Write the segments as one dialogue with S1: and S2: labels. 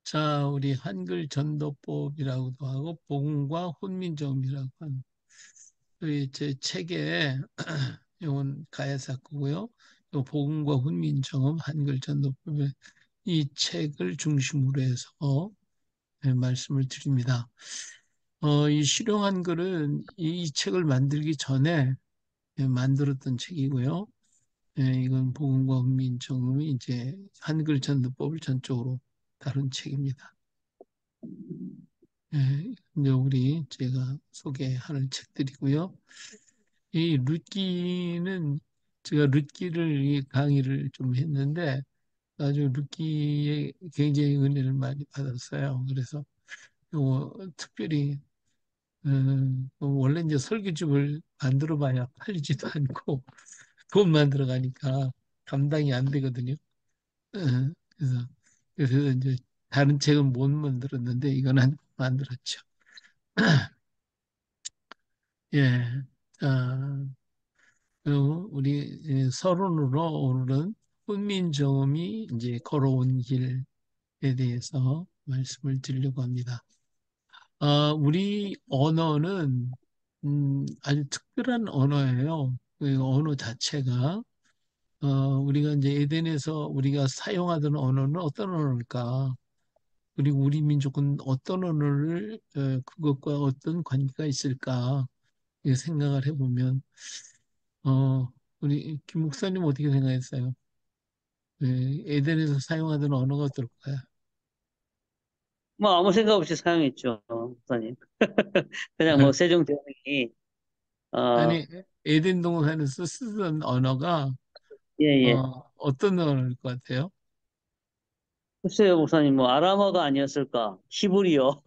S1: 자, 우리 한글 전도법이라고도 하고 복음과 훈민정음이라고 하는 제 책에 이건 가야사코고요. 요 복음과 훈민정음 한글 전도법의 이 책을 중심으로 해서 말씀을 드립니다. 이 실용 한글은 이 책을 만들기 전에 만들었던 책이고요. 이건 복음과 훈민정음이 이제 한글 전도법을 전적으로 다룬 책입니다. 이제 제가 소개하는 책들이고요. 이 룻기는 제가 룻기를 이 강의를 좀 했는데 아주 룻기에 굉장히 은혜를 많이 받았어요. 그래서 요 특별히 원래 이제 설교집을 만들어봐야 팔리지도 않고 돈만 들어가니까 감당이 안 되거든요. 어, 그래서 이제 다른 책은 못 만들었는데 이건 한 만들었죠. 예. 아, 그리고 우리 서론으로 오늘은 훈민정음이 이제 걸어온 길에 대해서 말씀을 드리려고 합니다. 우리 언어는 아주 특별한 언어예요. 그 언어 자체가 우리가 이제 에덴에서 우리가 사용하던 언어는 어떤 언어일까? 그리고 우리 민족은 어떤 언어를 그것과 어떤 관계가 있을까? 이 생각을 해보면 우리 김 목사님 어떻게 생각했어요? 에덴에서 사용하던 언어가 어떨까요?
S2: 뭐 아무 생각 없이 사용했죠, 목사님. 그냥 뭐 세종대왕이 어,
S1: 아니, 에덴 동산에서 쓰던 언어가
S2: 예, 예.
S1: 어떤 언어일 것 같아요?
S2: 글쎄요, 목사님, 뭐 아람어가 아니었을까? 히브리어.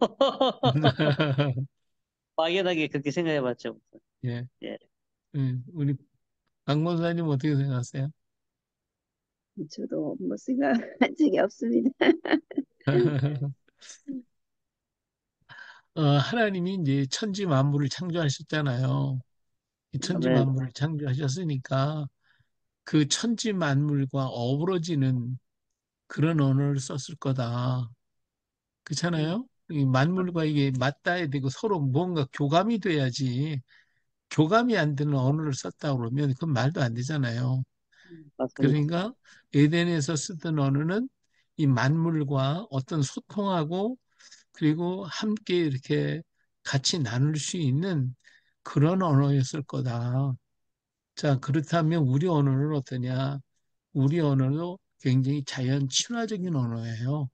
S2: 막연하게 그렇게 생각해봤죠, 목사님.
S1: 예,
S2: 예.
S1: 우리 강 목사님 어떻게 생각하세요?
S3: 저도 뭐 생각한 적이 없습니다.
S1: 하나님이 이제 천지 만물을 창조하셨잖아요. 이 천지
S2: 아멘.
S1: 만물을 창조하셨으니까 그 천지 만물과 어우러지는 그런 언어를 썼을 거다. 그렇잖아요? 이 만물과 이게 맞닿아야 되고 서로 뭔가 교감이 돼야지 교감이 안 되는 언어를 썼다 그러면 그건 말도 안 되잖아요.
S2: 맞습니다.
S1: 그러니까 에덴에서 쓰던 언어는 이 만물과 어떤 소통하고 그리고 함께 이렇게 같이 나눌 수 있는 그런 언어였을 거다. 자, 그렇다면 우리 언어는 어떠냐? 우리 언어도 굉장히 자연 친화적인 언어예요.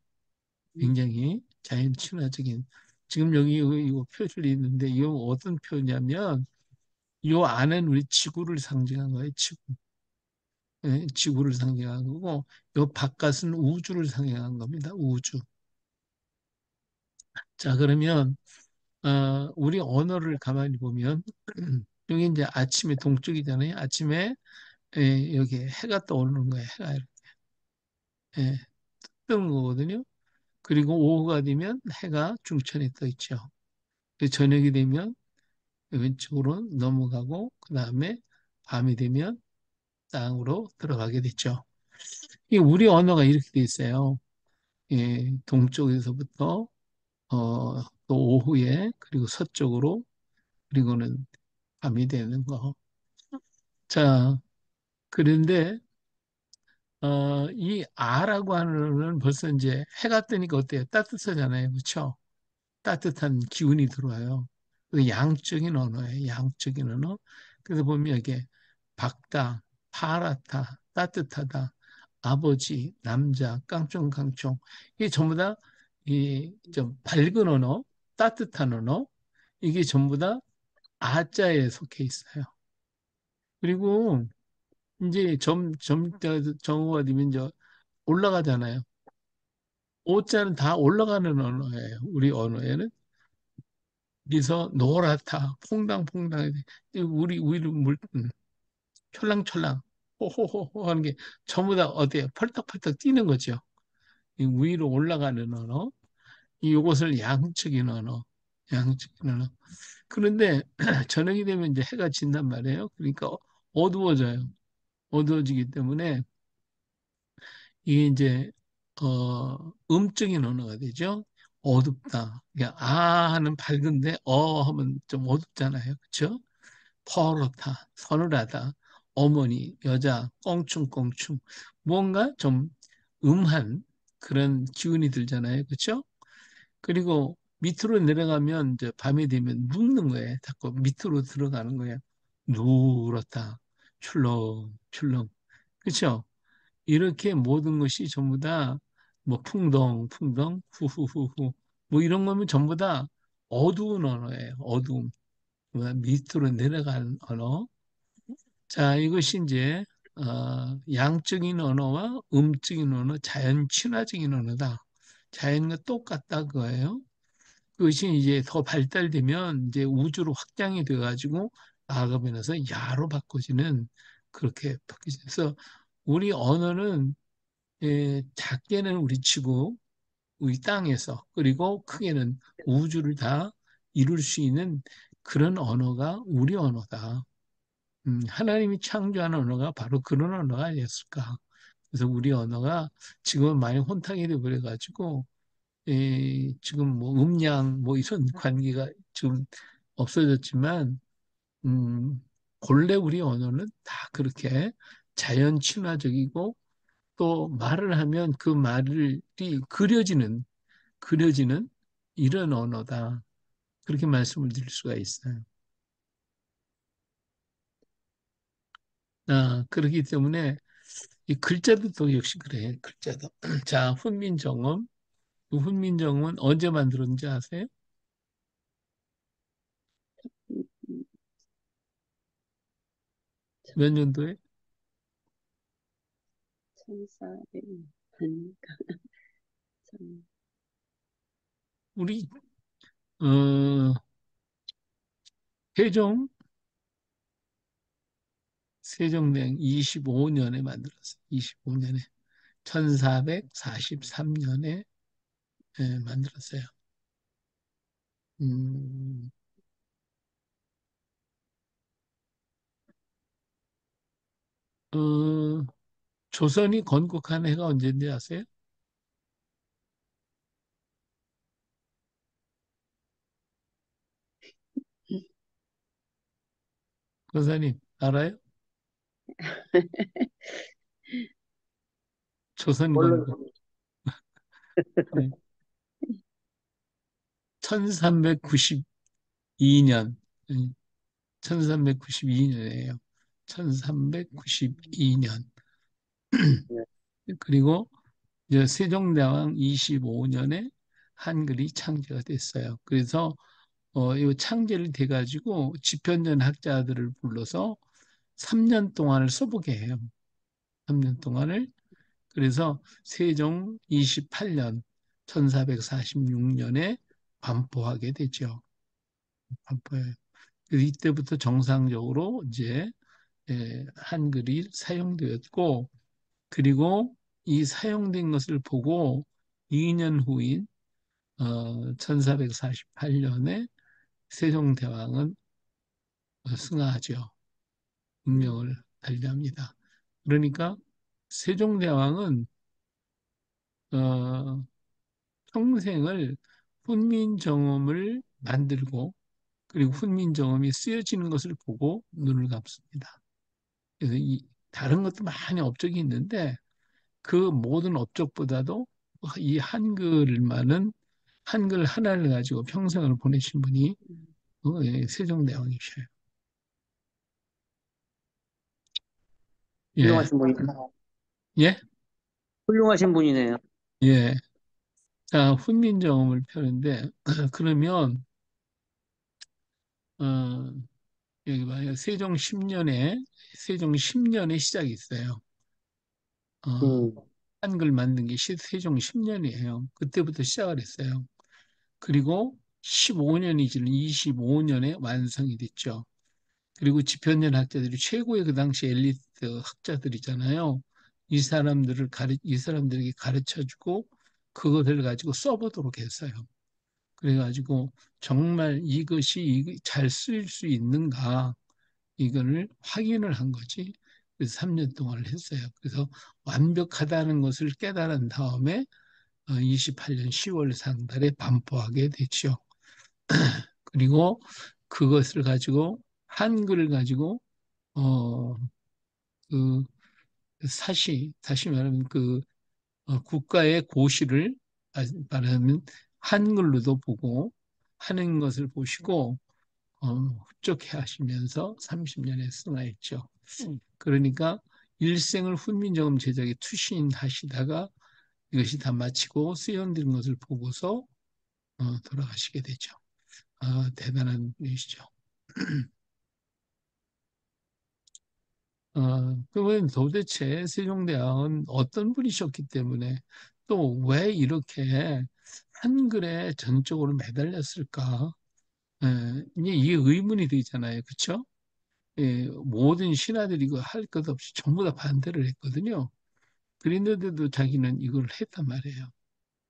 S1: 굉장히 자연 친화적인. 지금 여기 이거 표절이 있는데 이거 어떤 표냐면 이 안은 우리 지구를 상징한 거예요. 지구. 예, 지구를 상징한 거고 이 바깥은 우주를 상징한 겁니다. 우주. 자, 그러면 우리 언어를 가만히 보면 여기 이제 아침에 동쪽이잖아요. 아침에 여기 해가 떠오르는 거예요. 해가 이렇게 뜨는 거거든요. 그리고 오후가 되면 해가 중천에 떠 있죠. 그리고 저녁이 되면 왼쪽으로 넘어가고 그 다음에 밤이 되면 땅으로 들어가게 됐죠. 이 우리 언어가 이렇게 돼 있어요. 동쪽에서부터 또 오후에 그리고 서쪽으로 그리고는 밤이 되는 거. 자, 그런데 이 아라고 하는 벌써 이제 해가 뜨니까 어때요? 따뜻하잖아요. 그렇죠? 따뜻한 기운이 들어와요. 그 양적인 언어예요. 양적인 언어. 그래서 보면 이게 밝다, 파랗다, 따뜻하다, 아버지, 남자, 깡총깡총. 이게 전부 다 이 좀 밝은 언어, 따뜻한 언어. 이게 전부 다 아자에 속해 있어요. 그리고 이제 정오가 되면 이제 올라가잖아요. 오자는 다 올라가는 언어예요. 우리 언어에는. 그래서 노랗다, 퐁당퐁당, 우리 촐랑촐랑, 호호호호 하는 게 전부 다 어때요? 펄떡펄떡 뛰는 거죠. 이 위로 올라가는 언어, 이것을 양적인 언어, 양적인 언어. 그런데 저녁이 되면 이제 해가 진단 말이에요. 그러니까 어두워져요. 어두워지기 때문에 이게 이제 음적인 언어가 되죠. 어둡다. 그냥 아 하는 밝은데 하면 좀 어둡잖아요. 그렇죠? 퍼렇다, 서늘하다, 어머니, 여자, 껑충껑충. 뭔가 좀 음한 그런 기운이 들잖아요. 그렇죠? 그리고 밑으로 내려가면 이제 밤이 되면 눕는 거예요. 자꾸 밑으로 들어가는 거예요. 누렇다, 출렁출렁. 그렇죠? 이렇게 모든 것이 전부 다 뭐 풍덩풍덩, 후후후후 뭐 이런 거면 전부 다 어두운 언어예요. 어두움. 밑으로 내려가는 언어. 자, 이것이 이제 양적인 언어와 음적인 언어, 자연 친화적인 언어다. 자연과 똑같다 그거예요. 그것이 이제 더 발달되면 이제 우주로 확장이 돼가지고 나아가면서 야로 바꿔지는 그렇게 바뀌죠. 그래서 우리 언어는 작게는 우리 지구, 우리 땅에서 그리고 크게는 우주를 다 이룰 수 있는 그런 언어가 우리 언어다. 하나님이 창조한 언어가 바로 그런 언어가 아니었을까. 그래서 우리 언어가 지금은 많이 혼탁이 돼버려가지고 지금 뭐 음양 뭐 이런 관계가 좀 없어졌지만 본래 우리 언어는 다 그렇게 자연 친화적이고 또 말을 하면 그 말이 그려지는 이런 언어다. 그렇게 말씀을 드릴 수가 있어요. 그렇기 때문에 이 글자도 또 역시 그래. 글자도. 자, 훈민정음. 이 훈민정음은 언제 만들었는지 아세요?
S3: 음, 음,
S1: 몇
S3: 천,
S1: 년도에?
S3: 1400, 하니까, 참,
S1: 우리 어, 세종 세종대왕 25년에 만들었어요. 25년에 1443년에 만들었어요. 음, 어, 조선이 건국한 해가 언제인지 아세요? 권사님 알아요? 조선
S2: 물론
S1: 건국 1392년 1392년이에요. 1392년.
S2: 네.
S1: 그리고 이제 세종대왕 25년에 한글이 창제가 됐어요. 그래서 이 창제를 돼가지고 집현전 학자들을 불러서 3년 동안을 써보게 해요. 3년 동안을. 그래서 세종 28년 1446년에 반포하게 되죠. 반포해. 그래서 이때부터 정상적으로 이제 한글이 사용되었고, 그리고 이 사용된 것을 보고 2년 후인 1448년에 세종대왕은 승하하죠. 운명을 달리합니다. 그러니까 세종대왕은 어, 평생을 훈민정음을 만들고 그리고 훈민정음이 쓰여지는 것을 보고 눈을 감습니다. 그래서 다른 것도 많이 업적이 있는데 그 모든 업적보다도 이 한글만은 한글 하나를 가지고 평생을 보내신 분이 세종대왕이셔요. 예,
S2: 훌륭하신 분이네요.
S1: 예,
S2: 훌륭하신 분이네요.
S1: 예. 자, 훈민정음을 펴는데 그러면 어, 여기 봐요. 세종 10년에 시작이 있어요. 어,
S2: 음,
S1: 한글 만든 게 세종 10년이에요. 그때부터 시작을 했어요. 그리고 15년이 지난 25년에 완성이 됐죠. 그리고 집현전 학자들이 최고의 그 당시 엘리트 학자들이잖아요. 이 사람들에게 가르쳐 주고 그것을 가지고 써보도록 했어요. 그래가지고 정말 이것이 잘 쓰일 수 있는가 이거를 확인을 한 거지. 그래서 3년 동안 했어요. 그래서 완벽하다는 것을 깨달은 다음에 28년 10월 상달에 반포하게 됐죠. 그리고 그것을 가지고 한글을 가지고 어, 그 다시 말하면 국가의 고시를 말하면 한글로도 보고 하는 것을 보시고 흡족해 하시면서 30년에 승하했죠. 그러니까 일생을 훈민정음 제작에 투신하시다가 이것이 다 마치고 수연된 것을 보고서 돌아가시게 되죠. 대단한 분이시죠. 그러면 도대체 세종대왕은 어떤 분이셨기 때문에 또 왜 이렇게 한글에 전적으로 매달렸을까? 이제 이게 의문이 되잖아요. 그렇죠? 예, 모든 신하들이 이거 할 것 없이 전부 다 반대를 했거든요. 그랬는데도 자기는 이걸 했단 말이에요.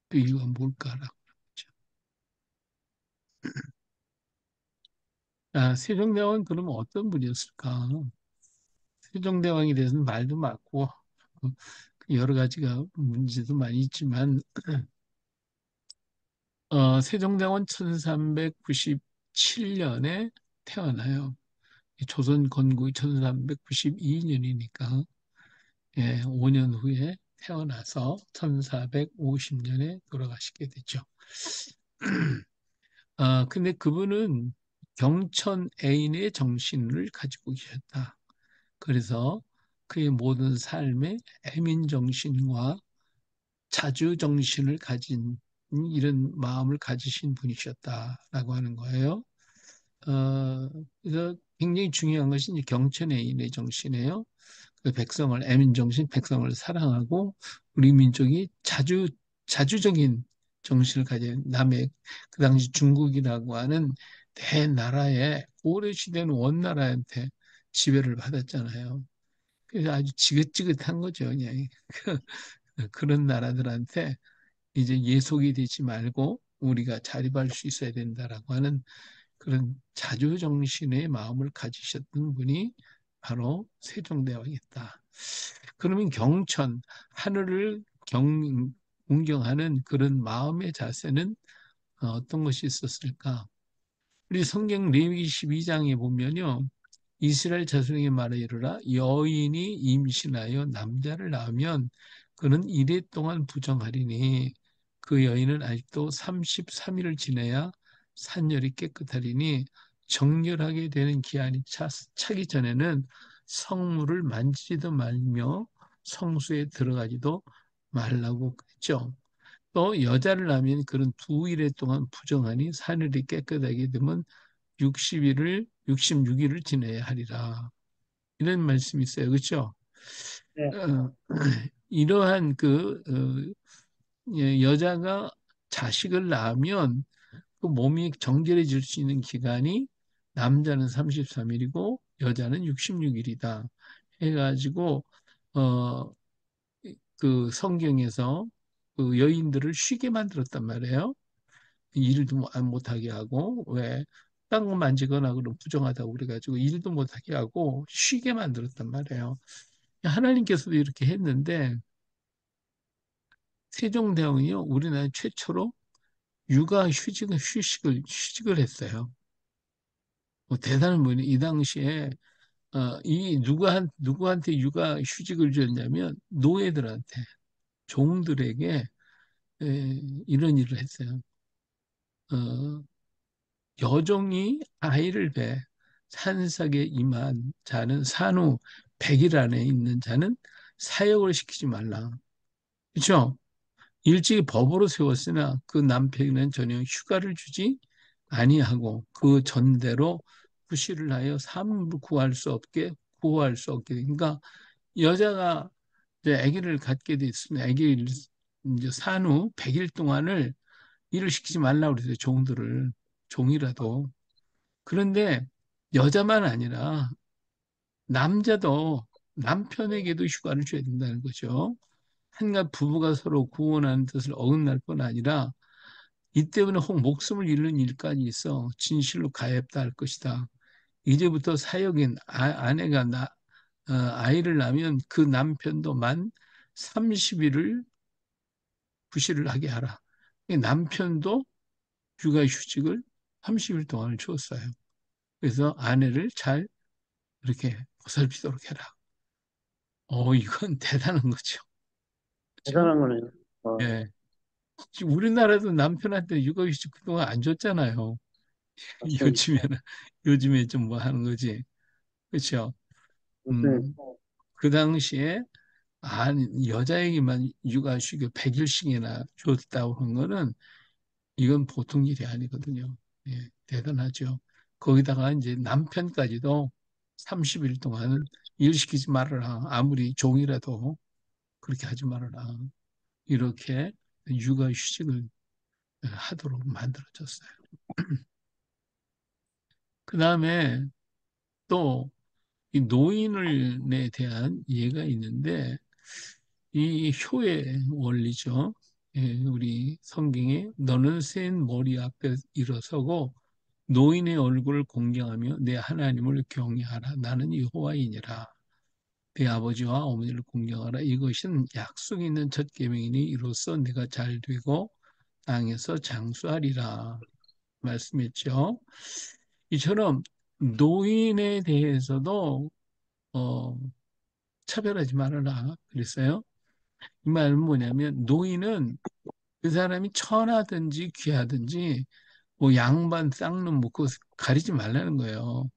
S1: 그 이유가 뭘까라고. 그러죠. 세종대왕은 그러면 어떤 분이었을까? 세종대왕에 대해서는 말도 많고 여러 가지가 문제도 많이 있지만 세종대왕은 1397년에 태어나요. 조선 건국이 1392년이니까 예, 5년 후에 태어나서 1450년에 돌아가시게 되죠. 근데 그분은 경천 애인의 정신을 가지고 계셨다. 그래서 그의 모든 삶에 애민 정신과 자주 정신을 가진 이런 마음을 가지신 분이셨다라고 하는 거예요. 그래서 굉장히 중요한 것이 이제 경천애인의 정신이에요. 그 백성을 애민 정신, 백성을 사랑하고 우리 민족이 자주적인 정신을 가진 남의 그 당시 중국이라고 하는 대나라의 오래 시대는 원나라한테 지배를 받았잖아요. 그래서 아주 지긋지긋한 거죠, 그냥. 그런 나라들한테 이제 예속이 되지 말고 우리가 자립할 수 있어야 된다라고 하는 그런 자주정신의 마음을 가지셨던 분이 바로 세종대왕이었다. 그러면 경천, 하늘을 공경하는 그런 마음의 자세는 어떤 것이 있었을까? 우리 성경 레위기 12장에 보면요. 이스라엘 자손에게 말하 이르라 여인이 임신하여 남자를 낳으면 그는 이래 동안 부정하리니 그 여인은 아직도 33일을 지내야 산열이 깨끗하리니 정결하게 되는 기한이 차기 전에는 성물을 만지지도 말며 성수에 들어가지도 말라고 했죠. 또 여자를 낳으면 그런 2일 동안 부정하니 산열이 깨끗하게 되면 66일을 지내야 하리라. 이런 말씀이 있어요. 그렇죠?
S2: 네.
S1: 어, 이러한 여자가 자식을 낳으면 그 몸이 정결해질 수 있는 기간이 남자는 33일이고 여자는 66일이다. 해가지고 어, 성경에서 그 여인들을 쉬게 만들었단 말이에요. 일도 못하게 하고 왜 딴 거 만지거나 그럼 부정하다고 그래가지고 일도 못하게 하고 쉬게 만들었단 말이에요. 하나님께서도 이렇게 했는데 세종대왕이요 우리나라 최초로 휴직을 했어요. 뭐 대단한 분이 이 당시에 이 누구한테 육아 휴직을 줬냐면 노예들한테 종들에게 이런 일을 했어요. 어, 여종이 아이를 배 산sak에 임한 자는 산후 100일 안에 있는 자는 사역을 시키지 말라. 그렇죠? 일찍이 법으로 세웠으나 그 남편은 전혀 휴가를 주지 아니하고 그 전대로 구실을 하여 삶을 구할 수 없게 그러니까 여자가 이제 아기를 갖게 됐으면 아기를 이제 산후 100일 동안을 일을 시키지 말라고 그랬어요. 종이라도. 그런데 여자만 아니라 남자도 남편에게도 휴가를 줘야 된다는 거죠. 한갓 부부가 서로 구원하는 뜻을 어긋날 뿐 아니라 이 때문에 혹 목숨을 잃는 일까지 있어 진실로 가엾다 할 것이다. 이제부터 사역인 아내가 아이를 낳으면 그 남편도 만 30일을 부실을 하게 하라. 남편도 육아휴직을 30일 동안을 줬어요. 그래서 아내를 잘 이렇게 보살피도록 해라. 이건 대단한 거죠. 그렇죠?
S2: 대단한 거네요. 어,
S1: 예. 지금 우리나라도 남편한테 육아휴직 그동안 안 줬잖아요.
S2: 맞습니다.
S1: 요즘에는, 요즘에 좀 뭐 하는 거지. 그렇죠?
S2: 요즘에
S1: 음, 그 당시에 여자에게만 육아휴직 100일씩이나 줬다고 한 거는 이건 보통 일이 아니거든요. 예, 대단하죠. 거기다가 이제 남편까지도 30일 동안은 일 시키지 말아라. 아무리 종이라도 그렇게 하지 말아라. 이렇게 육아휴직을 하도록 만들어졌어요. 그 다음에 또 이 노인에 대한 예가 있는데 이 효의 원리죠. 예, 우리 성경에 너는 센 머리 앞에 일어서고 노인의 얼굴을 공경하며 내 하나님을 경외하라. 나는 여호와이니라. 내 아버지와 어머니를 공경하라. 이것은 약속 있는 첫 계명이니 이로써 내가 잘 되고 땅에서 장수하리라. 말씀했죠. 이처럼 노인에 대해서도 어, 차별하지 말아라. 그랬어요. 이 말은 뭐냐면 노인은 그 사람이 천하든지 귀하든지 뭐 양반 쌍놈 뭐 그거 가리지 말라는 거예요.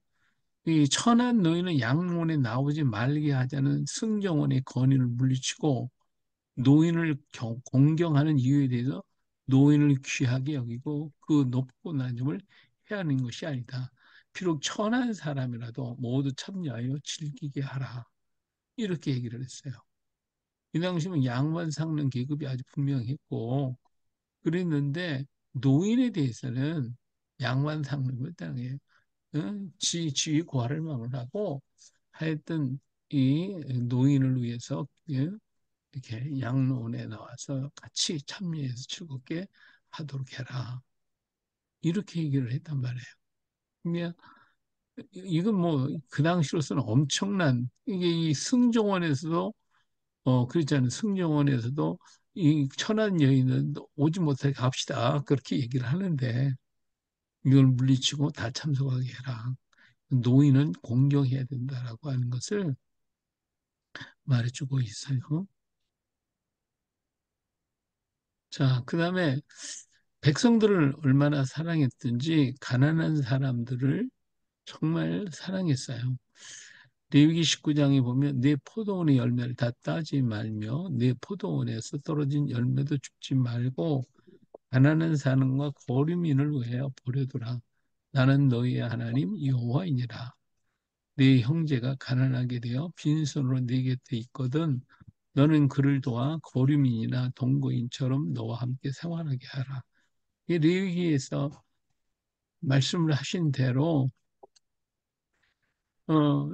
S1: 이 천한 노인은 양문에 나오지 말게 하자는 승정원의 건의를 물리치고 노인을 공경하는 이유에 대해서 노인을 귀하게 여기고 그 높고 낮음을 헤아리는 것이 아니다. 비록 천한 사람이라도 모두 참여하여 즐기게 하라. 이렇게 얘기를 했어요. 이 당시면 양반 상는 계급이 아주 분명했고 그랬는데 노인에 대해서는 양반 상는 땅에 지위 고하를 망을하고 하여튼 이 노인을 위해서 이렇게 양로원에 나와서 같이 참여해서 즐겁게 하도록 해라. 이렇게 얘기를 했단 말이에요. 그러니까 이건 뭐 그 당시로서는 엄청난 이게 이 승정원에서도 그렇잖아요. 승정원에서도 이 천한 여인은 오지 못하게 합시다. 그렇게 얘기를 하는데 이걸 물리치고 다 참석하게 해라. 노인은 공경해야 된다라고 하는 것을 말해주고 있어요. 자, 그 다음에 백성들을 얼마나 사랑했든지 가난한 사람들을 정말 사랑했어요. 레위기 19장에 보면 내 포도원의 열매를 다 따지 말며 내 포도원에서 떨어진 열매도 줍지 말고 가난한 사람과 거류민을 위하여 버려두라. 나는 너희의 하나님 여호와이니라. 네 형제가 가난하게 되어 빈손으로 네 곁에 있거든 너는 그를 도와 거류민이나 동거인처럼 너와 함께 생활하게 하라. 이 레위기에서 말씀을 하신 대로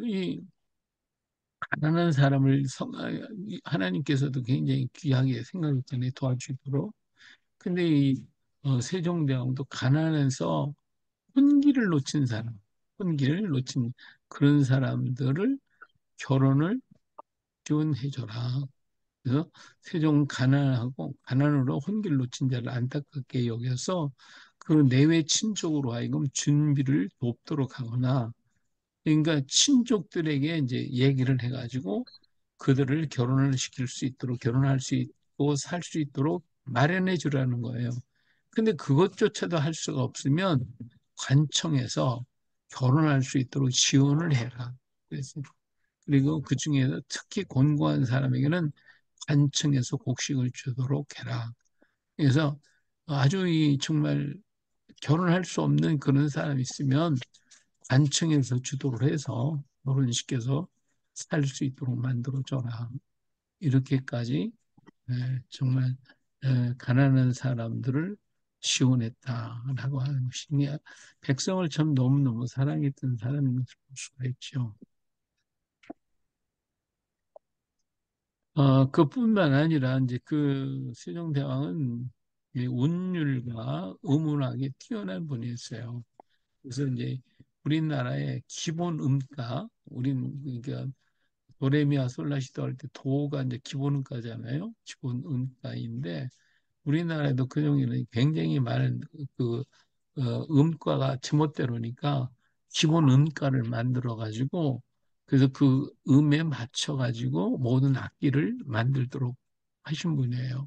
S1: 이 가난한 사람을 하나님께서도 굉장히 귀하게 생각했잖아요. 도와주도록. 근데 이 세종대왕도 가난해서 혼기를 놓친 사람, 혼기를 놓친 그런 사람들을 결혼을 지원해줘라. 그래서 세종 가난하고 가난으로 혼기를 놓친 자를 안타깝게 여겨서 그 내외 친족으로 하여금 준비를 돕도록 하거나 그러니까 친족들에게 이제 얘기를 해가지고 그들을 결혼을 시킬 수 있도록 결혼할 수 있고 살 수 있도록 마련해 주라는 거예요. 근데 그것조차도 할 수가 없으면 관청에서 결혼할 수 있도록 지원을 해라. 그래서 그리고 그 중에서 특히 곤고한 사람에게는 관청에서 곡식을 주도록 해라. 그래서 아주 이 정말 결혼할 수 없는 그런 사람이 있으면 관청에서 주도를 해서 결혼시켜서 살 수 있도록 만들어줘라. 이렇게까지 정말 가난한 사람들을 지원했다라고 하는 것이 백성을 참 너무너무 사랑했던 사람인 것을 볼 수가 있죠. 그뿐만 아니라 이제 그 세종대왕은 운율과 의문학에 뛰어난 분이었어요. 그래서 이제 우리나라의 기본 음가, 우리는 그러니까 도레미아솔라시도 할 때 도가 이제 기본 음가잖아요. 기본 음가인데 우리나라에도 그 종류는 굉장히 많은 그 음가가 제멋대로니까 기본 음가를 만들어 가지고 그래서 그 음에 맞춰 가지고 모든 악기를 만들도록 하신 분이에요.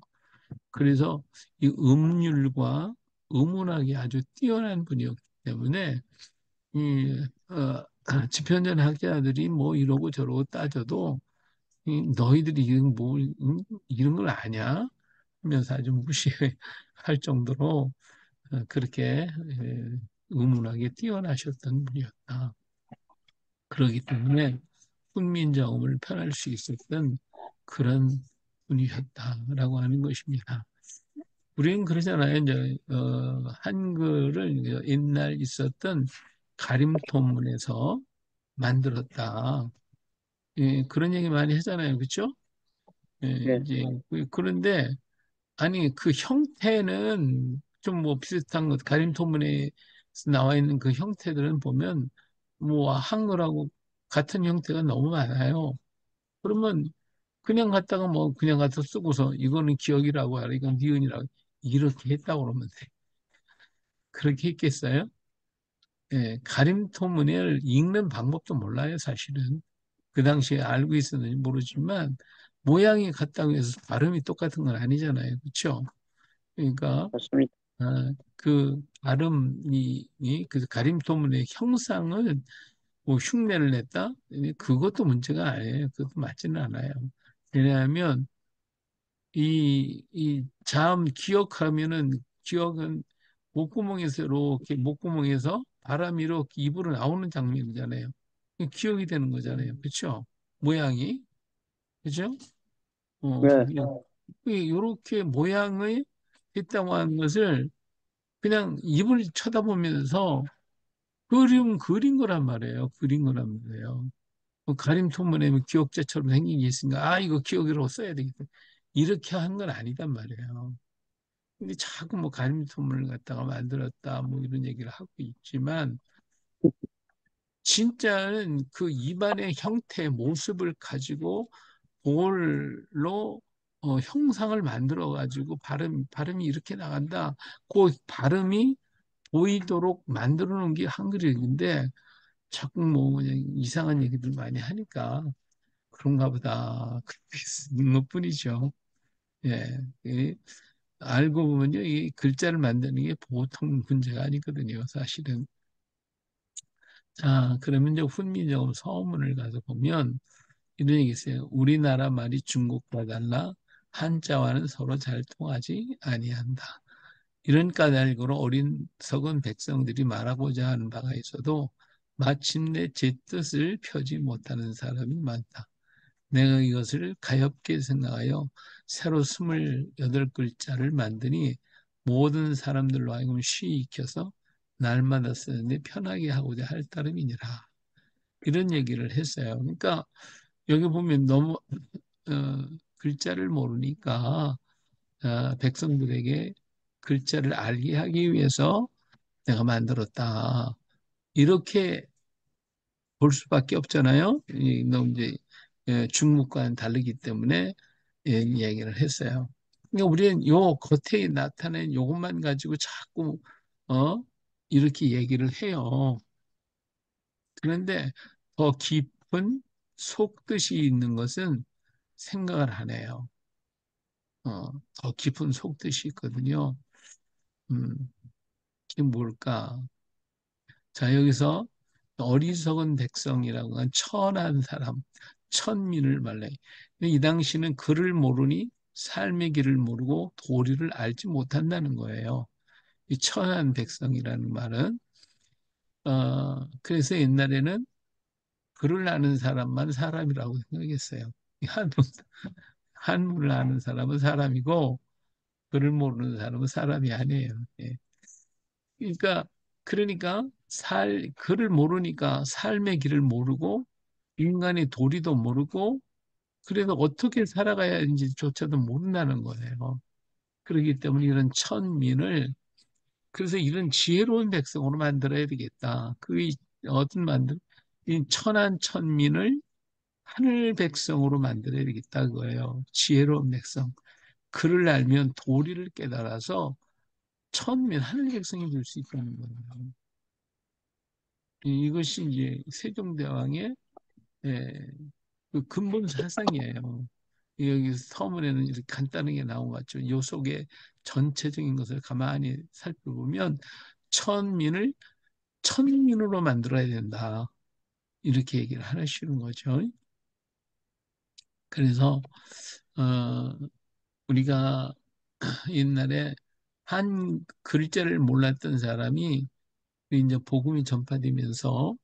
S1: 그래서 이 음률과 음운학이 아주 뛰어난 분이었기 때문에 이 지편전 학자들이 뭐 이러고 저러고 따져도 너희들이 이런 걸 아냐? 하면서 아주 무시할 정도로 그렇게 의문학에 뛰어나셨던 분이었다. 그렇기 때문에 훈민정음을 펴날 수 있었던 그런 분이셨다라고 하는 것입니다. 우리는 그러잖아요. 이제 한글을 이제 옛날 있었던 가림토문에서 만들었다. 예, 그런 얘기 많이 하잖아요. 그렇죠? 예,
S2: 예,
S1: 이제 그런데 아니 그 형태는 좀 뭐 비슷한 것 가림토문에 나와 있는 그 형태들은 보면 뭐 한글하고 같은 형태가 너무 많아요. 그러면 그냥 갖다가 뭐 그냥 갖다 쓰고서 이거는 기억이라고 하라 이건 니은이라고 이렇게 했다고 그러면 돼. 그렇게 했겠어요? 예, 가림토문을 읽는 방법도 몰라요, 사실은. 그 당시에 알고 있었는지 모르지만 모양이 같다고 해서 발음이 똑같은 건 아니잖아요. 그렇죠? 그러니까
S2: 맞습니다.
S1: 그 발음이 그 가림토문의 형상을 뭐 흉내를 냈다? 그것도 문제가 아니에요. 그것도 맞지는 않아요. 왜냐하면 이 자음 기억하면은 기억은 목구멍에서 이렇게 목구멍에서 바람이 이렇게 입으로 나오는 장면이잖아요. 기억이 되는 거잖아요. 그렇죠? 모양이. 그죠?
S2: 네,
S1: 이렇게 모양의 했다고 하는 것을 그냥 입을 쳐다보면서 그린 거란 말이에요. 그린 거란 말이에요. 뭐 가림토문에 뭐 기억자처럼 생긴 게 있으니까 아 이거 기억이라고 써야 되겠다. 이렇게 한 건 아니단 말이에요. 근데 자꾸 뭐 가림토문을 갖다가 만들었다 뭐 이런 얘기를 하고 있지만 진짜는 그 입안의 형태 모습을 가지고 그걸로 형상을 만들어 가지고 발음이 이렇게 나간다. 그 발음이 보이도록 만들어 놓은 게 한글인데 자꾸 뭐 그냥 이상한 얘기들 많이 하니까 그런가 보다 그렇게 쓰는 것뿐이죠. 예, 알고 보면요, 이 글자를 만드는 게 보통 문제가 아니거든요, 사실은. 자, 그러면 이제 훈민정음 서문을 가서 보면 이런 얘기 있어요. 우리나라 말이 중국과 달라 한자와는 서로 잘 통하지 아니한다. 이런 까닭으로 어린석은 백성들이 말하고자 하는 바가 있어도 마침내 제 뜻을 펴지 못하는 사람이 많다. 내가 이것을 가엾게 생각하여 새로 28글자를 만드니 모든 사람들로 하여금 쉬이 익혀서 날마다 쓰는데 편하게 하고자 할 따름이니라. 이런 얘기를 했어요. 그러니까 여기 보면 너무 글자를 모르니까 백성들에게 글자를 알게 하기 위해서 내가 만들었다. 이렇게 볼 수밖에 없잖아요. 너무 이제 중국과는 다르기 때문에 얘기를 했어요. 그러니까 우리는 요 겉에 나타낸 요것만 가지고 자꾸 어 이렇게 얘기를 해요. 그런데 더 깊은 속뜻이 있는 것은 생각을 안 해요. 더 깊은 속뜻이 있거든요. 음, 그게 뭘까? 자, 여기서 어리석은 백성이라고 한 천한 사람, 천민을 말해요. 이 당시는 글을 모르니 삶의 길을 모르고 도리를 알지 못한다는 거예요. 이 천한 백성이라는 말은 그래서 옛날에는 글을 아는 사람만 사람이라고 생각했어요. 한문을 아는 사람은 사람이고 글을 모르는 사람은 사람이 아니에요. 예. 그러니까 글을 모르니까 삶의 길을 모르고 인간의 도리도 모르고 그래서 어떻게 살아가야 하는지조차도 모른다는 거예요. 그렇기 때문에 이런 천민을 그래서 이런 지혜로운 백성으로 만들어야 되겠다. 그게 어떤 이 천한 천민을 하늘 백성으로 만들어야겠다 그거예요. 지혜로운 백성. 그를 알면 도리를 깨달아서 천민 하늘 백성이 될 수 있다는 거예요. 이것이 이제 세종대왕의 예, 그 근본 사상이에요. 여기 서문에는 이렇게 간단하게 나온 것 같죠. 요 속에 전체적인 것을 가만히 살펴보면 천민을 천민으로 만들어야 된다. 이렇게 얘기를 하시는 거죠. 그래서 우리가 옛날에 한 글자를 몰랐던 사람이 이제 복음이 전파되면서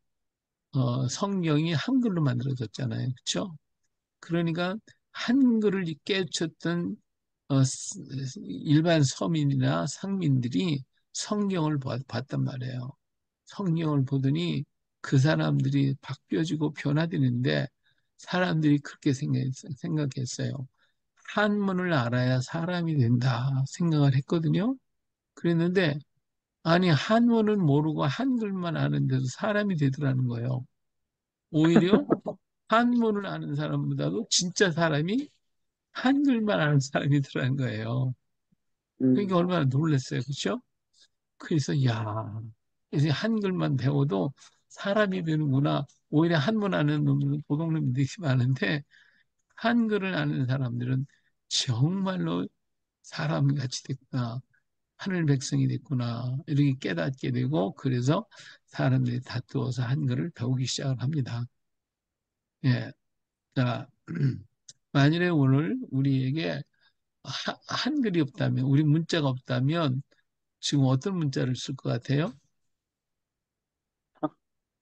S1: 성경이 한글로 만들어졌잖아요. 그렇죠? 그러니까 한글을 깨우쳤던 일반 서민이나 상민들이 성경을 봤단 말이에요. 성경을 보더니 그 사람들이 바뀌어지고 변화되는데 사람들이 그렇게 생각했어요. 한문을 알아야 사람이 된다 생각을 했거든요. 그랬는데 아니 한문은 모르고 한글만 아는데도 사람이 되더라는 거예요. 오히려 한문을 아는 사람보다도 진짜 사람이 한글만 아는 사람이 더라는 거예요.
S2: 음,
S1: 그러니까 얼마나 놀랐어요. 그렇죠? 그래서 야, 이제 한글만 배워도 사람이 되는구나. 오히려 한문 아는 놈들은 도둑놈들이 많은데 한글을 아는 사람들은 정말로 사람같이 됐구나. 하늘 백성이 됐구나. 이렇게 깨닫게 되고 그래서 사람들이 다투어서 한글을 배우기 시작을 합니다. 예. 자, 만일에 오늘 우리에게 한글이 없다면, 우리 문자가 없다면 지금 어떤 문자를 쓸 것 같아요?
S2: 한-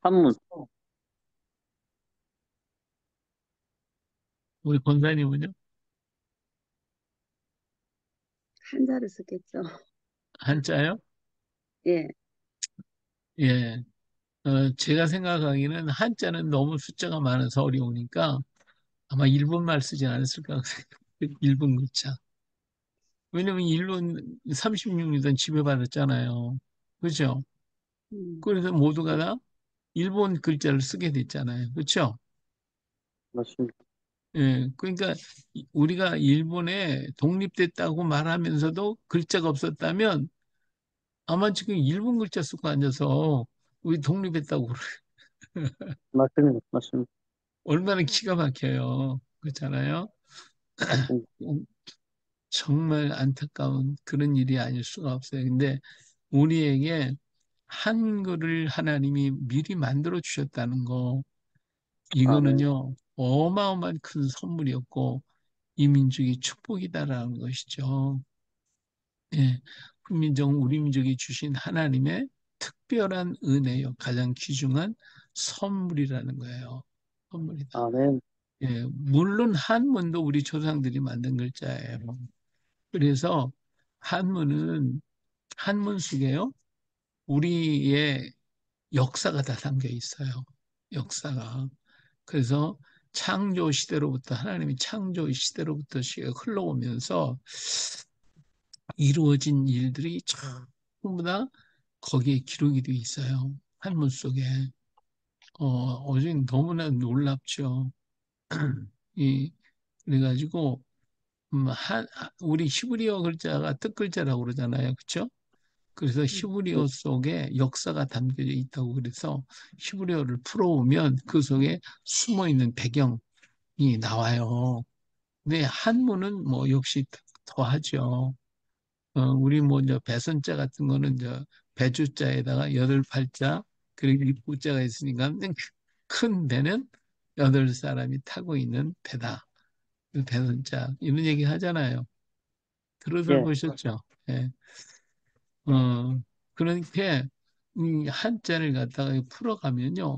S2: 한문.
S1: 우리 권사님은요?
S3: 한자를 쓰겠죠.
S1: 한자요?
S3: 예,
S1: 예. 제가 생각하기에는 한자는 너무 숫자가 많아서 어려우니까 아마 일본말 쓰진 않았을까 생각해요. 일본 글자. 왜냐면 일본 36년 지배받았잖아요. 그죠?
S3: 음,
S1: 그래서 모두가 다 일본 글자를 쓰게 됐잖아요. 그렇죠?
S2: 맞습니다.
S1: 예, 그러니까 우리가 일본에 독립됐다고 말하면서도 글자가 없었다면 아마 지금 일본 글자 쓰고 앉아서 우리 독립했다고 그래.
S2: 맞습니다. 맞습니다.
S1: 얼마나 기가 막혀요. 그렇잖아요.
S2: 맞습니다.
S1: 정말 안타까운 그런 일이 아닐 수가 없어요. 근데 우리에게 한글을 하나님이 미리 만들어 주셨다는 거,
S2: 아, 네.
S1: 이거는요, 어마어마한 큰 선물이었고, 이 민족의 축복이다라는 것이죠. 예, 훈민정 우리 민족이 주신 하나님의 특별한 은혜요. 가장 귀중한 선물이라는 거예요. 선물이다.
S2: 아, 네.
S1: 예, 물론 한문도 우리 조상들이 만든 글자예요. 그래서 한문은 한문 속에요. 우리의 역사가 다 담겨 있어요. 역사가. 그래서 창조 시대로부터 하나님이 창조 시대로부터 시가 흘러오면서 이루어진 일들이 전부 다 거기에 기록이 돼 있어요. 한문 속에. 어제 너무나 놀랍죠. 이, 그래가지고, 우리 히브리어 글자가 뜻글자라고 그러잖아요. 그쵸? 그래서
S2: 네.
S1: 히브리어 속에 역사가 담겨져 있다고 그래서 히브리어를 풀어오면 그 속에 숨어 있는 배경이 나와요. 근데 한문은 뭐 역시 더하죠. 우리 뭐 이제 배선자 같은 거는 저 배주자에다가 여덟 팔자 그리고 입구자가 있으니까 큰 배는 여덟 사람이 타고 있는 배다. 그 배선자 이런 얘기 하잖아요.
S2: 예.
S1: 들어보셨죠? 예. 어, 그러니까 이 한자를 갖다가 풀어가면요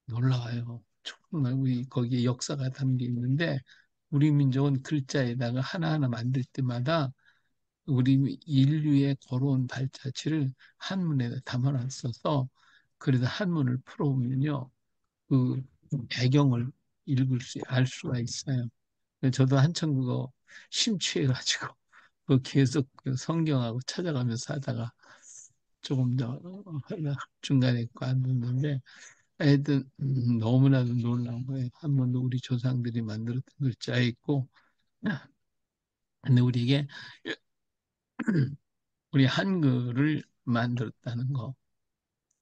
S1: 놀라워요. 정말 우리 거기에 역사가 담겨 있는데 우리 민족은 글자에다가 하나하나 만들 때마다 우리 인류의 걸어온 발자취를 한문에 담아놨어서 그래서 한문을 풀어보면요 그 배경을 알 수가 있어요. 저도 한참 그거 심취해가지고 그 계속 그 성경하고 찾아가면서 하다가 조금 더 중간에 관뒀는데 하여튼 너무나도 놀라운 거예요. 한 번도 우리 조상들이 만들었던 글자에 있고, 근데 우리에게 우리 한글을 만들었다는 거.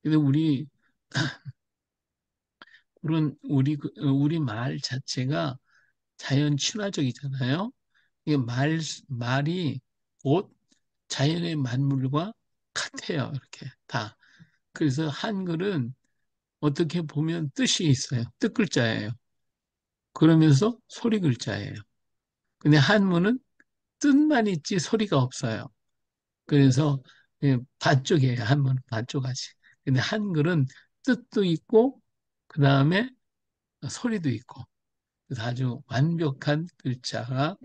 S1: 근데 우리 말 자체가 자연 친화적이잖아요. 이게 말이 곧 자연의 만물과 같아요. 이렇게 다. 그래서 한글은 어떻게 보면 뜻이 있어요. 뜻 글자예요. 그러면서 소리 글자예요. 근데 한문은 뜻만 있지 소리가 없어요. 그래서 반쪽이에요. 한문은 반쪽하지. 근데 한글은 뜻도 있고 그 다음에 소리도 있고 그래서 아주 완벽한 글자가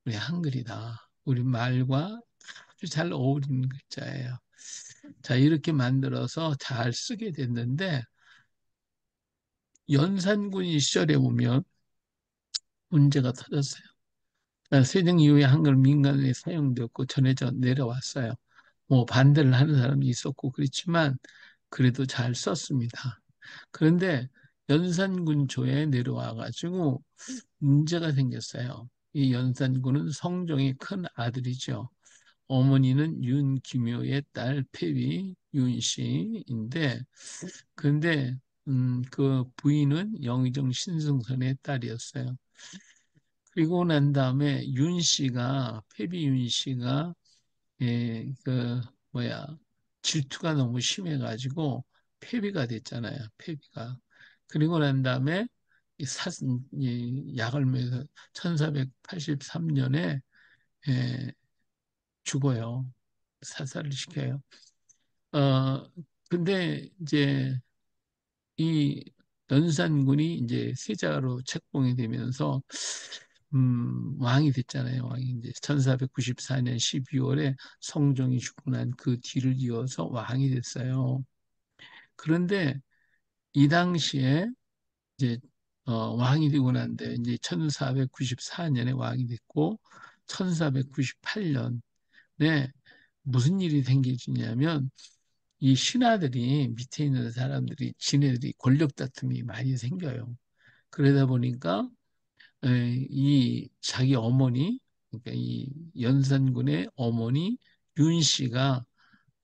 S1: 우리 한글이다. 우리 말과 아주 잘 어울리는 글자예요. 자, 이렇게 만들어서 잘 쓰게 됐는데 연산군 시절에 보면 문제가 터졌어요. 세종 이후에 한글 민간에 사용되었고 전해져 내려왔어요. 뭐 반대를 하는 사람이 있었고 그렇지만 그래도 잘 썼습니다. 그런데 연산군조에 내려와 가지고 문제가 생겼어요. 이 연산군은 성종의 큰 아들이죠. 어머니는 윤기묘의 딸 폐위 윤씨인데 근데 그 부인은 영의정 신승선의 딸이었어요. 그리고 난 다음에 윤씨가 폐비 윤씨가 그 뭐야 질투가 너무 심해가지고 폐비가 됐잖아요. 폐비가. 그리고 난 다음에 이 약을 먹여서 1483년에 죽어요. 사살을 시켜요. 어 근데 이제 이 연산군이 이제 세자로 책봉이 되면서 왕이 됐잖아요. 왕이 이제 1494년 12월에 성종이 죽고 난 그 뒤를 이어서 왕이 됐어요. 그런데 이 당시에 이제 왕이 되고 난 뒤에 이제 1494년에 왕이 됐고 1498년에 무슨 일이 생기냐면 이 신하들이 밑에 있는 사람들이 지네들이 권력 다툼이 많이 생겨요. 그러다 보니까 이 자기 어머니 그러니까 이 연산군의 어머니 윤 씨가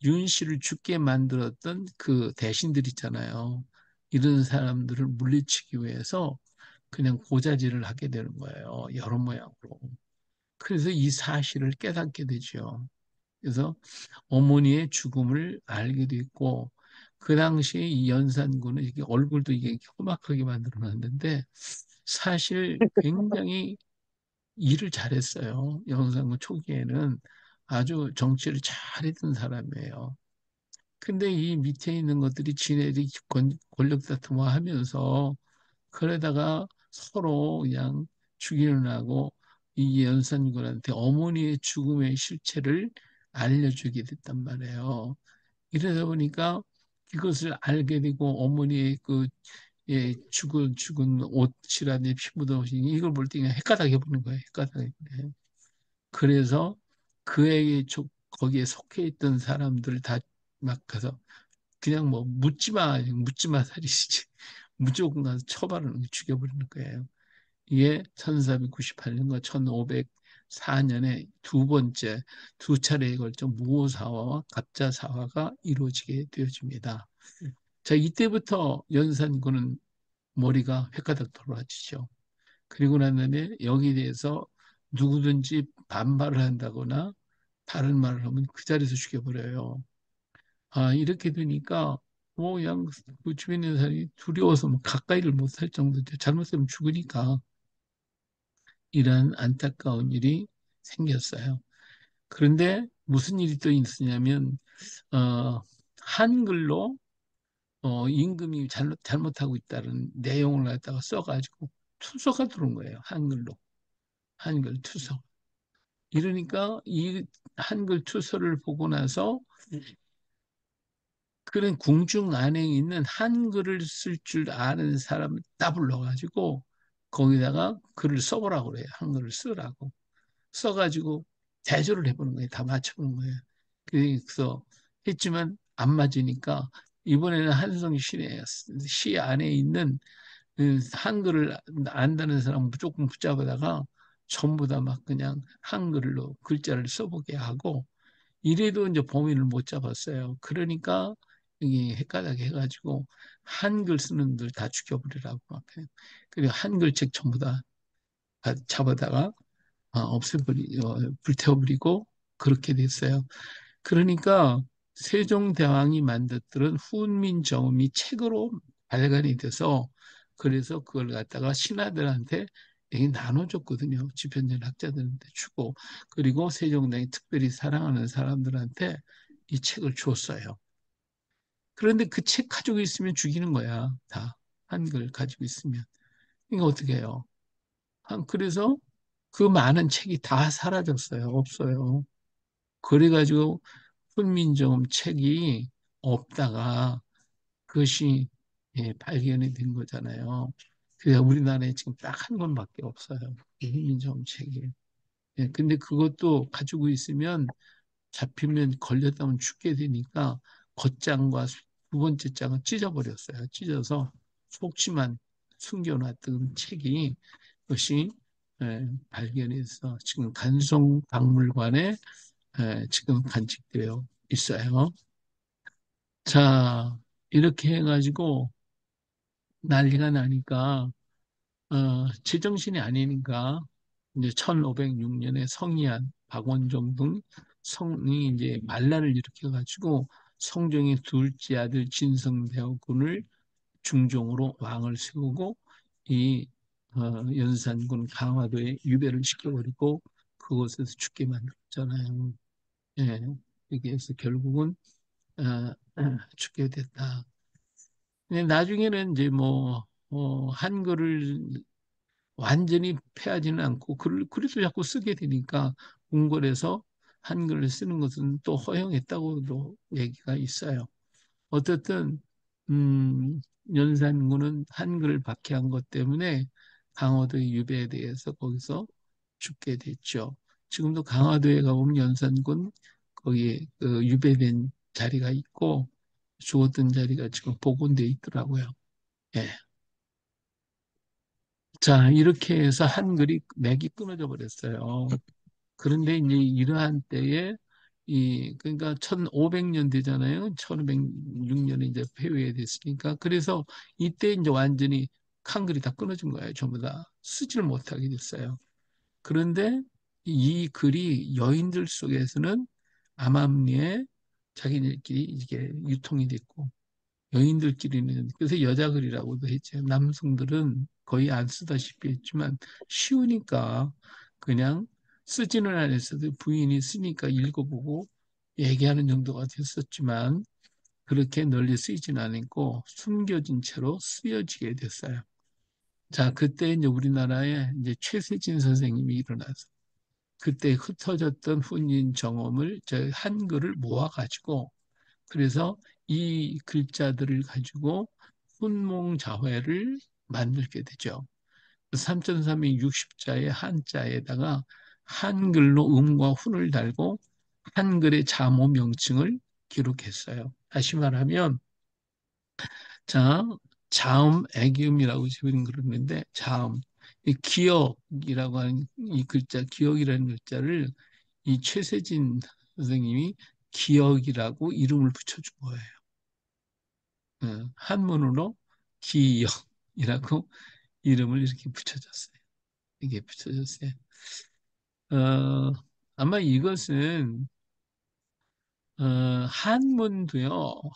S1: 윤 씨를 죽게 만들었던 그 대신들 있잖아요. 이런 사람들을 물리치기 위해서 그냥 고자질을 하게 되는 거예요. 여러 모양으로. 그래서 이 사실을 깨닫게 되죠. 그래서 어머니의 죽음을 알게 됐고 그 당시에 이 연산군은 이게 얼굴도 이게 험악하게 만들어 놨는데 사실 굉장히 일을 잘했어요. 연산군 초기에는 아주 정치를 잘했던 사람이에요. 근데 이 밑에 있는 것들이 지네들이 권력 다툼을 하면서 그러다가 서로 그냥 죽이는 하고 이 연산군한테 어머니의 죽음의 실체를 알려주게 됐단 말이에요. 이러다 보니까 이것을 알게 되고 어머니의 그 죽은 옷이라든지 피 묻은 옷이 이걸 볼 때 그냥 헷가닥해 보는 거예요. 헷가닥해 보여요. 그래서 그에게 거기에 속해 있던 사람들을 다 막 가서 그냥 뭐 묻지 마 살이시지 무조건 가서 처벌하는 거 죽여버리는 거예요. 이게 1498년과 1504년에 두 번째 두 차례에 걸쳐 무오사화와 갑자사화가 이루어지게 되어집니다. 자, 이때부터 연산군은 머리가 획가닥 돌아지죠. 그리고 난 다음에 여기에 대해서 누구든지 반발을 한다거나 다른 말을 하면 그 자리에서 죽여버려요. 아, 이렇게 되니까 뭐 그냥 그 주변에 있는 사람이 두려워서 뭐 가까이를 못 할 정도죠. 잘못하면 죽으니까 이런 안타까운 일이 생겼어요. 그런데 무슨 일이 또 있었냐면 한글로 임금이 잘못하고 있다는 내용을 갖다가 써가지고 투서가 들어온 거예요. 한글로. 한글 투서. 이러니까 이 한글 투서를 보고 나서 그런 궁중 안에 있는 한글을 쓸 줄 아는 사람을 다 불러가지고 거기다가 글을 써보라고 그래요. 한글을 쓰라고. 써가지고 대조를 해보는 거예요. 다 맞춰보는 거예요. 그래서 했지만 안 맞으니까 이번에는 한성시 안에 있는 한글을 안다는 사람 무조건 붙잡아다가 전부 다 막 그냥 한글로 글자를 써보게 하고 이래도 이제 범인을 못 잡았어요. 그러니까 이게 헷갈리게 해가지고 한글 쓰는 분들 다 죽여버리라고 막 해요. 그리고 한글책 전부 다 잡아다가 불태워버리고 그렇게 됐어요. 그러니까 세종대왕이 만들었던 훈민정음이 책으로 발간이 돼서 그래서 그걸 갖다가 신하들한테 이렇게 나눠줬거든요. 집현전 학자들한테 주고 그리고 세종대왕이 특별히 사랑하는 사람들한테 이 책을 줬어요. 그런데 그 책 가지고 있으면 죽이는 거야. 다 한글 가지고 있으면. 이거 어떻게 해요? 그래서 그 많은 책이 다 사라졌어요. 없어요. 그래가지고 훈민정음 책이 없다가 그것이 발견이 된 거잖아요. 그래서 우리나라에 지금 딱 한 권밖에 없어요. 이 훈민정음 책이. 근데 그것도 가지고 있으면 잡히면 걸렸다면 죽게 되니까 겉장과 두 번째 장은 찢어버렸어요. 찢어서 속지만 숨겨놨던 책이 그것이 발견해서 지금 간송박물관에 지금 간직되어 있어요. 자, 이렇게 해가지고 난리가 나니까 제정신이 아니니까 이제 1506년에 성희안, 박원종 등 성이 이제 반란을 일으켜가지고 성종의 둘째 아들 진성대군을 중종으로 왕을 세우고 이 연산군 강화도에 유배를 시켜버리고 그곳에서 죽게 만들었잖아요. 예, 여기에서 결국은 죽게 됐다. 근데 나중에는 이제 뭐 한글을 완전히 폐하지는 않고 그래도 자꾸 쓰게 되니까 궁궐에서 한글을 쓰는 것은 또 허용했다고도 얘기가 있어요. 어쨌든 연산군은 한글을 박해한 것 때문에 강화도의 유배에 대해서 거기서 죽게 됐죠. 지금도 강화도에 가보면 연산군 거기에 그 유배된 자리가 있고 죽었던 자리가 지금 복원돼 있더라고요. 예. 자, 이렇게 해서 한글이 맥이 끊어져 버렸어요. 그런데 이제 이러한 때에 그러니까 1500년 되잖아요. 1506년에 이제 폐위됐으니까. 그래서 이때 이제 완전히 한글이 다 끊어진 거예요. 전부 다 쓰지를 못하게 됐어요. 그런데 이 글이 여인들 속에서는 암암리에 자기들끼리 이게 유통이 됐고 여인들끼리는 그래서 여자글이라고도 했죠. 남성들은 거의 안 쓰다시피 했지만 쉬우니까 그냥 쓰지는 않았어도 부인이 쓰니까 읽어보고 얘기하는 정도가 됐었지만 그렇게 널리 쓰이진 않았고 숨겨진 채로 쓰여지게 됐어요. 자, 그때 이제 우리나라에 이제 최세진 선생님이 일어나서 그때 흩어졌던 훈인 정엄을 저 한글을 모아가지고 그래서 이 글자들을 가지고 훈몽자회를 만들게 되죠. 3360자의 한자에다가 한글로 음과 훈을 달고 한글의 자모 명칭을 기록했어요. 다시 말하면 자, 자음, 애기음이라고 지금 그러는데 자음, 이 기억이라고 하는 이 글자, 기억이라는 글자를 이 최세진 선생님이 기억이라고 이름을 붙여준 거예요. 한문으로 기역이라고 이름을 이렇게 붙여줬어요. 이게 붙여줬어요. 어, 아마 이것은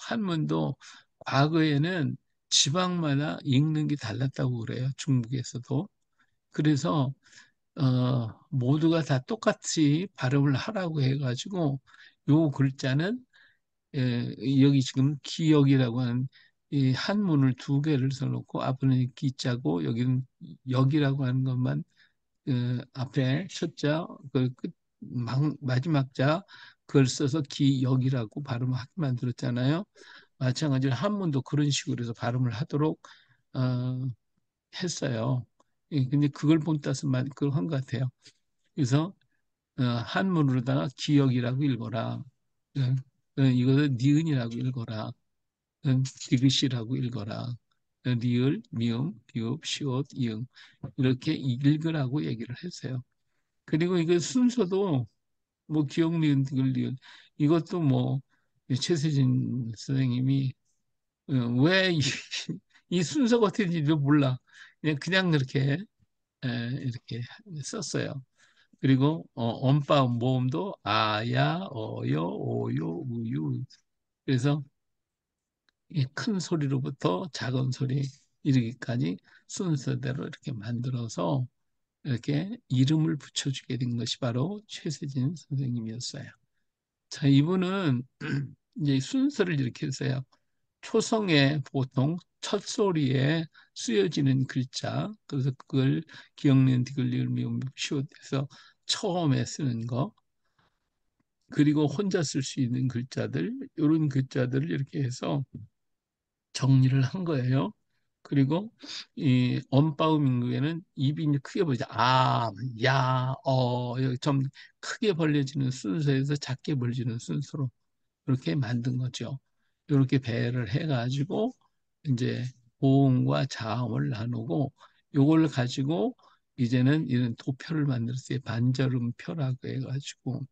S1: 한문도 과거에는 지방마다 읽는 게 달랐다고 그래요. 중국에서도. 그래서 모두가 다 똑같이 발음을 하라고 해가지고 요 글자는 여기 지금 기역이라고 하는 이 한문을 두 개를 써놓고 앞에는 기자고 여기는 역이라고 하는 것만 앞에 첫자 그끝 마지막 자 그걸 써서 기역이라고 발음하게 만들었잖아요. 마찬가지로 한문도 그런 식으로 해서 발음을 하도록 어, 했어요. 근데 그걸 본따서 그걸 한 것 같아요. 그래서 한문으로다가 기역이라고 읽어라. 이것을 니은이라고 읽어라. 디귿이라고 읽어라. 리을, 미음, 비읍, 시옷, 이응 이렇게 읽으라고 얘기를 했어요. 그리고 이거 순서도 뭐 기억, 니은, 디귿, 리을 이것도 뭐 최세진 선생님이 왜 이 순서가 어떻게 되는지도 몰라. 그냥 그렇게 이렇게 썼어요. 그리고 엄바음 모음도 아야, 어여, 오요, 우유. 그래서 이 큰 소리로부터 작은 소리 이르기까지 순서대로 이렇게 만들어서 이렇게 이름을 붙여주게 된 것이 바로 최세진 선생님이었어요. 자, 이분은 이제 순서를 이렇게 했어요. 초성에 보통 첫 소리에 쓰여지는 글자, 그래서 그걸 기억니은, 디귿, 리을, 미음, 시옷해서 처음에 쓰는 거, 그리고 혼자 쓸 수 있는 글자들, 이런 글자들을 이렇게 해서 정리를 한 거예요. 그리고 이 언바음 인구에는 입이 이제 크게 벌리죠. 아, 야, 여기 좀 크게 벌려지는 순서에서 작게 벌리는 순서로 그렇게 만든 거죠. 이렇게 배를 해가지고 이제 고음과 자음을 나누고 요걸 가지고 이제는 이런 도표를 만들었어요. 반절음표라고 해가지고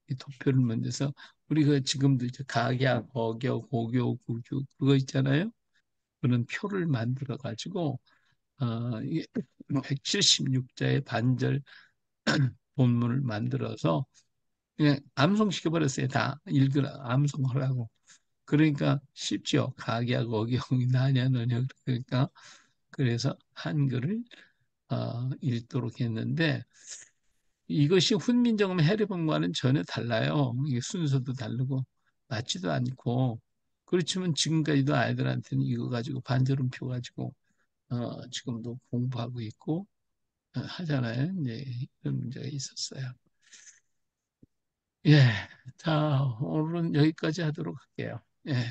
S1: 이 도표를 만들어서 우리가 지금도 이제 각야, 어교, 고교, 구교 그거 있잖아요. 그런 표를 만들어 가지고 176자의 반절 본문을 만들어서 그냥 암송시켜 버렸어요. 다 읽으라 암송하라고. 그러니까 쉽죠. 각약, 어경이 나냐 너냐 그러니까 그래서 한글을 읽도록 했는데 이것이 훈민정음 해례본과는 전혀 달라요. 이게 순서도 다르고 맞지도 않고 그렇지만 지금까지도 아이들한테는 이거 가지고 반절음표 가지고 지금도 공부하고 있고 하잖아요. 이제 이런 문제가 있었어요. 예, 자 오늘은 여기까지 하도록 할게요.